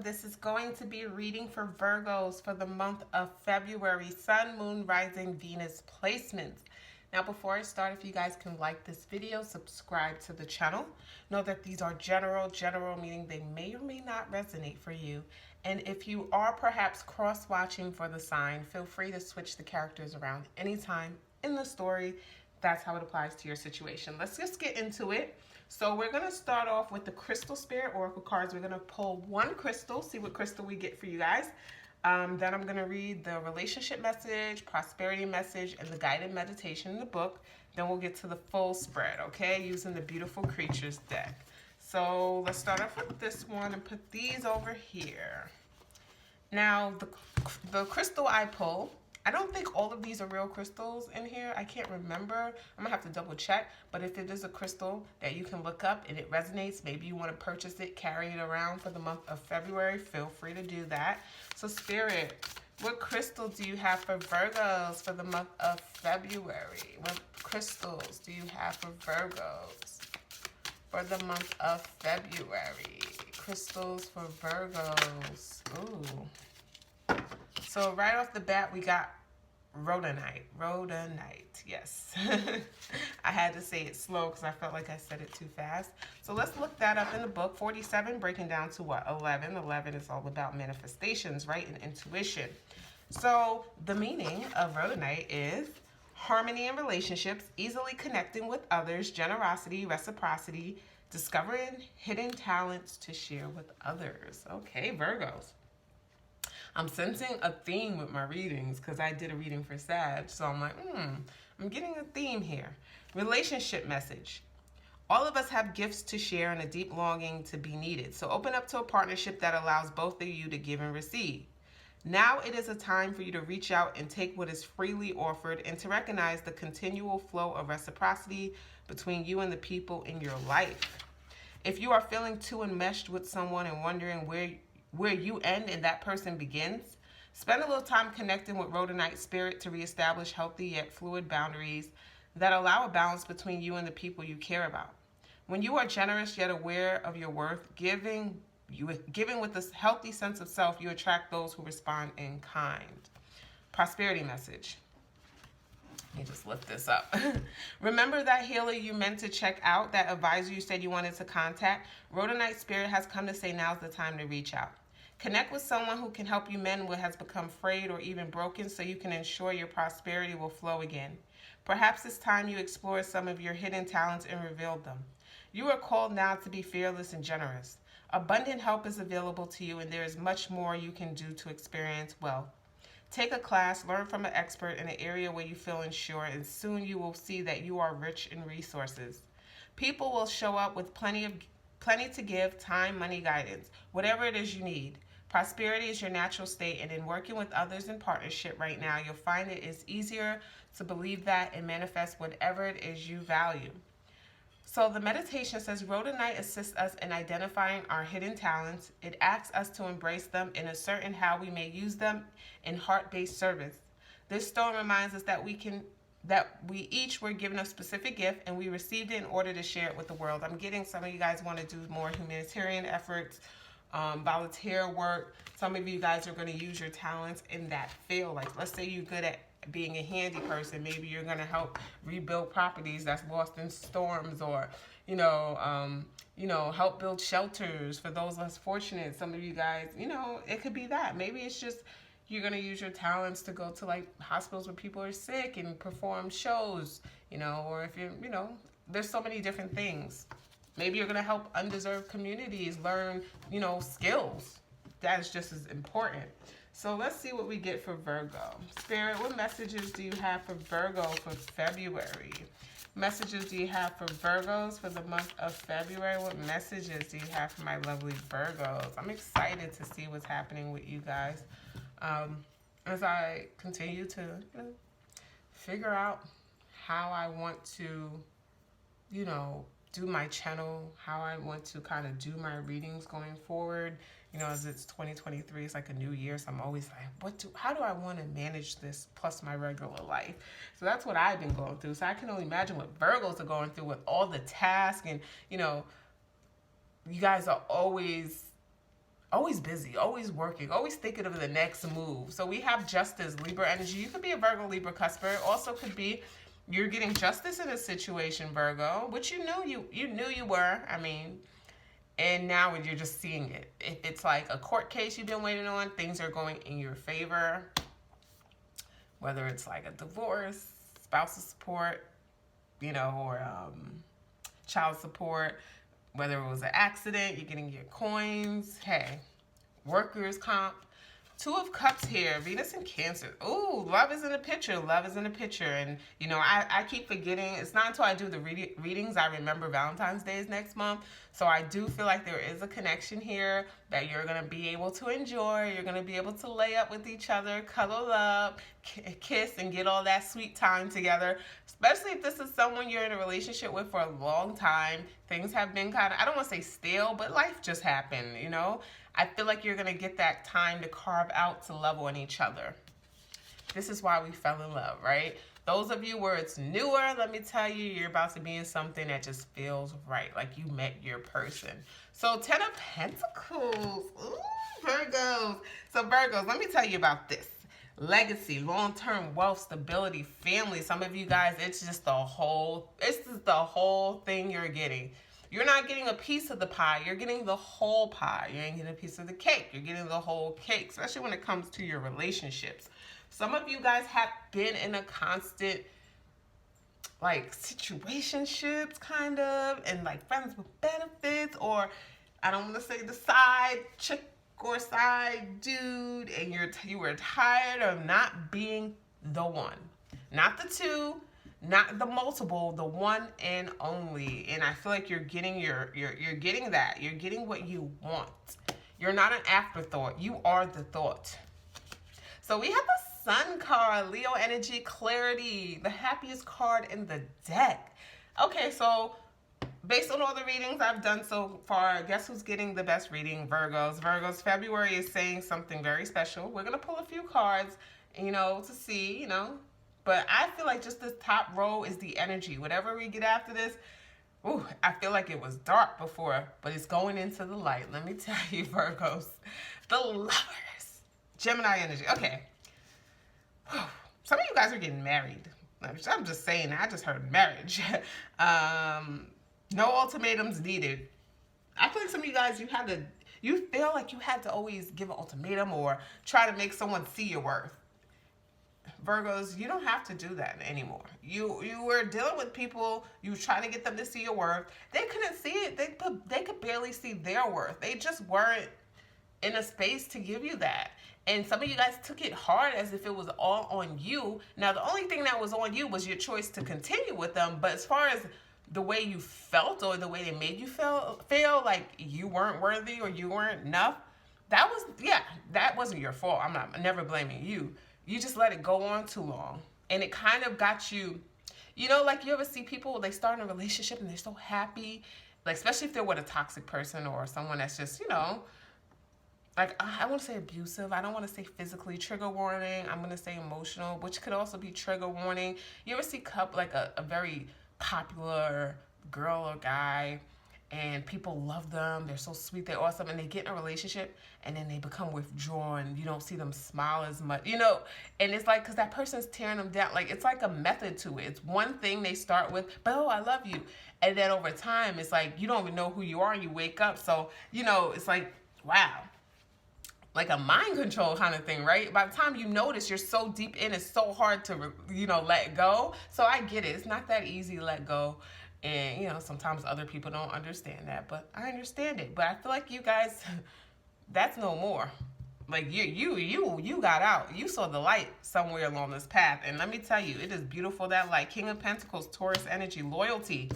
This is going to be a reading for Virgos for the month of February. Sun, Moon, Rising, Venus placements. Now, before I start, if you guys can like this video, subscribe to the channel. Know that these are general meaning they may or may not resonate for you. And if you are perhaps cross-watching for the sign, feel free to switch the characters around anytime in the story. That's how it applies to your situation. Let's just get into it. So we're going to start off with the Crystal Spirit Oracle cards. We're going to pull one crystal, see what crystal we get for you guys. Then I'm going to read the relationship message, prosperity message, and the guided meditation in the book. Then we'll get to the full spread, okay, using the Beautiful Creatures deck. So let's start off with this one and put these over here. Now, the crystal I pull, I don't think all of these are real crystals in here. I can't remember. I'm going to have to double check. But if it is a crystal that you can look up and it resonates, maybe you want to purchase it, carry it around for the month of February, feel free to do that. So Spirit, what crystal do you have for Virgos for the month of February? What crystals do you have for Virgos for the month of February? Crystals for Virgos. Ooh. So right off the bat, we got rhodonite. Rhodonite, yes. I had to say it slow because I felt like I said it too fast. So let's look that up in the book. 47 breaking down to what? 11. 11 is all about manifestations, right? And intuition. So the meaning of rhodonite is harmony in relationships, easily connecting with others, generosity, reciprocity, discovering hidden talents to share with others. Okay, Virgos. I'm sensing a theme with my readings because I did a reading for Sag. So I'm like, I'm getting a theme here. Relationship message. All of us have gifts to share and a deep longing to be needed. So open up to a partnership that allows both of you to give and receive. Now it is a time for you to reach out and take what is freely offered and to recognize the continual flow of reciprocity between you and the people in your life. If you are feeling too enmeshed with someone and wondering where you end and that person begins, spend a little time connecting with Rhodonite Spirit to reestablish healthy yet fluid boundaries that allow a balance between you and the people you care about. When you are generous yet aware of your worth, giving with a healthy sense of self, you attract those who respond in kind. Prosperity message. Let me just lift this up. Remember that healer you meant to check out, that advisor you said you wanted to contact? Rhodonite Spirit has come to say now's the time to reach out. Connect with someone who can help you mend what has become frayed or even broken so you can ensure your prosperity will flow again. Perhaps it's time you explore some of your hidden talents and reveal them. You are called now to be fearless and generous. Abundant help is available to you, and there is much more you can do to experience wealth. Take a class, learn from an expert in an area where you feel unsure, and soon you will see that you are rich in resources. People will show up with plenty to give, time, money, guidance, whatever it is you need. Prosperity is your natural state, and in working with others in partnership right now, you'll find it is easier to believe that and manifest whatever it is you value. So the meditation says Rhodonite assists us in identifying our hidden talents. It asks us to embrace them and ascertain how we may use them in heart-based service. This stone reminds us that we each were given a specific gift and we received it in order to share it with the world. I'm getting some of you guys want to do more humanitarian efforts, volunteer work. Some of you guys are going to use your talents in that field. Like, let's say you're good at being a handy person. Maybe you're going to help rebuild properties that's lost in storms, or help build shelters for those less fortunate. Some of you guys, it could be that. Maybe it's just you're going to use your talents to go to like hospitals where people are sick and perform shows, or if you're, there's so many different things. Maybe you're going to help undeserved communities learn, skills. That is just as important. So let's see what we get for Virgo. Spirit, what messages do you have for Virgo for February? Messages do you have for Virgos for the month of February? What messages do you have for my lovely Virgos? I'm excited to see what's happening with you guys as I continue to figure out how I want to, do my channel, how I want to kind of do my readings going forward. As it's 2023, it's like a new year, so I'm always like, how do I want to manage this plus my regular life? So that's what I've been going through. So I can only imagine what Virgos are going through with all the tasks, and you guys are always always busy, always working, always thinking of the next move. So we have justice, Libra energy. You could be a Virgo, Libra cusper. Also could be you're getting justice in a situation, Virgo, which you knew you were. I mean, and now you're just seeing it. If it's like a court case you've been waiting on, things are going in your favor. Whether it's like a divorce, spousal support, you know, or child support, whether it was an accident, you're getting your coins. Hey, workers' comp. Two of Cups here, Venus and Cancer. Ooh, love is in the picture. Love is in the picture. And, you know, I keep forgetting. It's not until I do the readings I remember Valentine's Day is next month. So I do feel like there is a connection here that you're going to be able to enjoy. You're going to be able to lay up with each other, cuddle up, kiss, and get all that sweet time together. Especially if this is someone you're in a relationship with for a long time. Things have been kind of, I don't want to say stale, but life just happened, you know. I feel like you're going to get that time to carve out to love on each other. This is why we fell in love, right? Those of you where it's newer, let me tell you, you're about to be in something that just feels right, like you met your person. So 10 of Pentacles. Ooh, Virgos. So Virgos, let me tell you about this. Legacy, long-term wealth, stability, family. Some of you guys, it's just the whole thing you're getting. You're not getting a piece of the pie. You're getting the whole pie. You ain't getting a piece of the cake. You're getting the whole cake, especially when it comes to your relationships. Some of you guys have been in a constant, like, situationships, kind of, and, like, friends with benefits, or I don't want to say the side chick or side dude, and you were tired of not being the one. Not the two, not the multiple, the one and only. And I feel like you're getting you're getting that. You're getting what you want. You're not an afterthought. You are the thought. So we have the Sun card, Leo energy, clarity, the happiest card in the deck. Okay, so based on all the readings I've done so far, guess who's getting the best reading? Virgos. Virgos, February is saying something very special. We're going to pull a few cards, you know, to see, you know. But I feel like just this top row is the energy. Whatever we get after this, ooh, I feel like it was dark before, but it's going into the light. Let me tell you, Virgos. The Lovers. Gemini energy. Okay. Some of you guys are getting married. I'm just saying, I just heard marriage. No ultimatums needed. I feel like some of you guys, you feel like you had to always give an ultimatum or try to make someone see your worth. Virgos, you don't have to do that anymore. You were dealing with people, you were trying to get them to see your worth. They couldn't see it. They could barely see their worth. They just weren't in a space to give you that. And some of you guys took it hard as if it was all on you. Now, the only thing that was on you was your choice to continue with them. But as far as the way you felt or the way they made you feel like you weren't worthy or you weren't enough, that wasn't your fault. I'm never blaming you. You just let it go on too long. And it kind of got you, you know, like you ever see people, they start in a relationship and they're so happy, like especially if they're with a toxic person or someone that's just, you know, like I want to say abusive. I don't want to say physically, trigger warning. I'm going to say emotional, which could also be trigger warning. You ever see like a very popular girl or guy, and people love them, they're so sweet, they're awesome, and they get in a relationship and then they become withdrawn. You don't see them smile as much, you know, and it's like because that person's tearing them down. Like it's like a method to it. It's one thing they start with, but oh, I love you, and then over time it's like you don't even know who you are and you wake up. So you know, it's like, wow, like a mind control kind of thing, right? By the time you notice, you're so deep in, it's so hard to, you know, let go. So I get it. It's not that easy to let go. And, you know, sometimes other people don't understand that, but I understand it. But I feel like you guys, that's no more. Like you got out. You saw the light somewhere along this path. And let me tell you, it is beautiful, that light. King of Pentacles, Taurus energy, loyalty.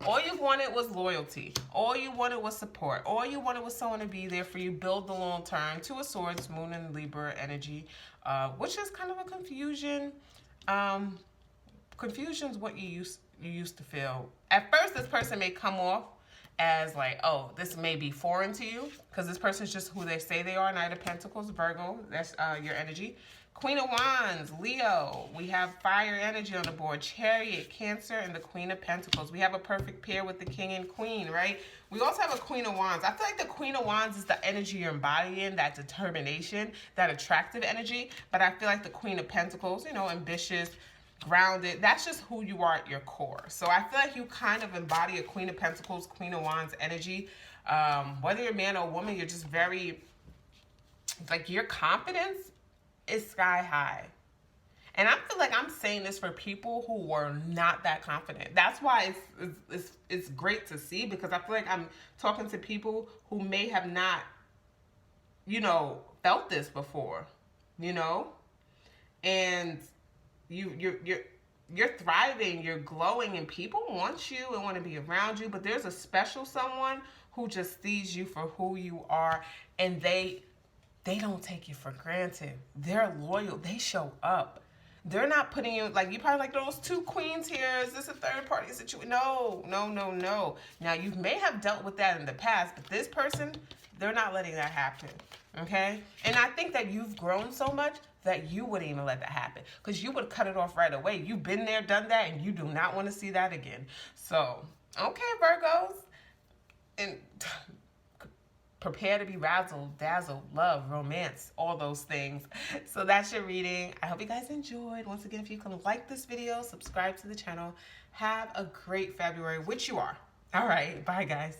All you wanted was loyalty. All you wanted was support. All you wanted was someone to be there for you, build the long term. Two of Swords, Moon and Libra energy, which is kind of a confusion. Confusion's what you used to feel. At first, this person may come off as like, oh, this may be foreign to you, because this person's just who they say they are. Knight of Pentacles, Virgo, that's your energy. Queen of Wands, Leo. We have fire energy on the board. Chariot, Cancer, and the Queen of Pentacles. We have a perfect pair with the King and Queen, right? We also have a Queen of Wands. I feel like the Queen of Wands is the energy you're embodying, that determination, that attractive energy. But I feel like the Queen of Pentacles, you know, ambitious, grounded, that's just who you are at your core. So I feel like you kind of embody a Queen of Pentacles, Queen of Wands energy. Whether you're a man or a woman, you're just very, like, your confidence is sky high. And I feel like I'm saying this for people who were not that confident. That's why it's great to see, because I feel like I'm talking to people who may have not, you know, felt this before, you know? And you're thriving, you're glowing, and people want you and want to be around you, but there's a special someone who just sees you for who you are, and they don't take you for granted. They're loyal. They show up. They're not putting you, like, you probably like, those two queens here. Is this a third party situation? No, no, no, no. Now, you may have dealt with that in the past, but this person, they're not letting that happen, okay? And I think that you've grown so much that you wouldn't even let that happen, because you would cut it off right away. You've been there, done that, and you do not want to see that again. So, okay, Virgos. And prepare to be razzled, dazzled, love, romance, all those things. So that's your reading. I hope you guys enjoyed. Once again, if you can like this video, subscribe to the channel. Have a great February, which you are. All right, bye guys.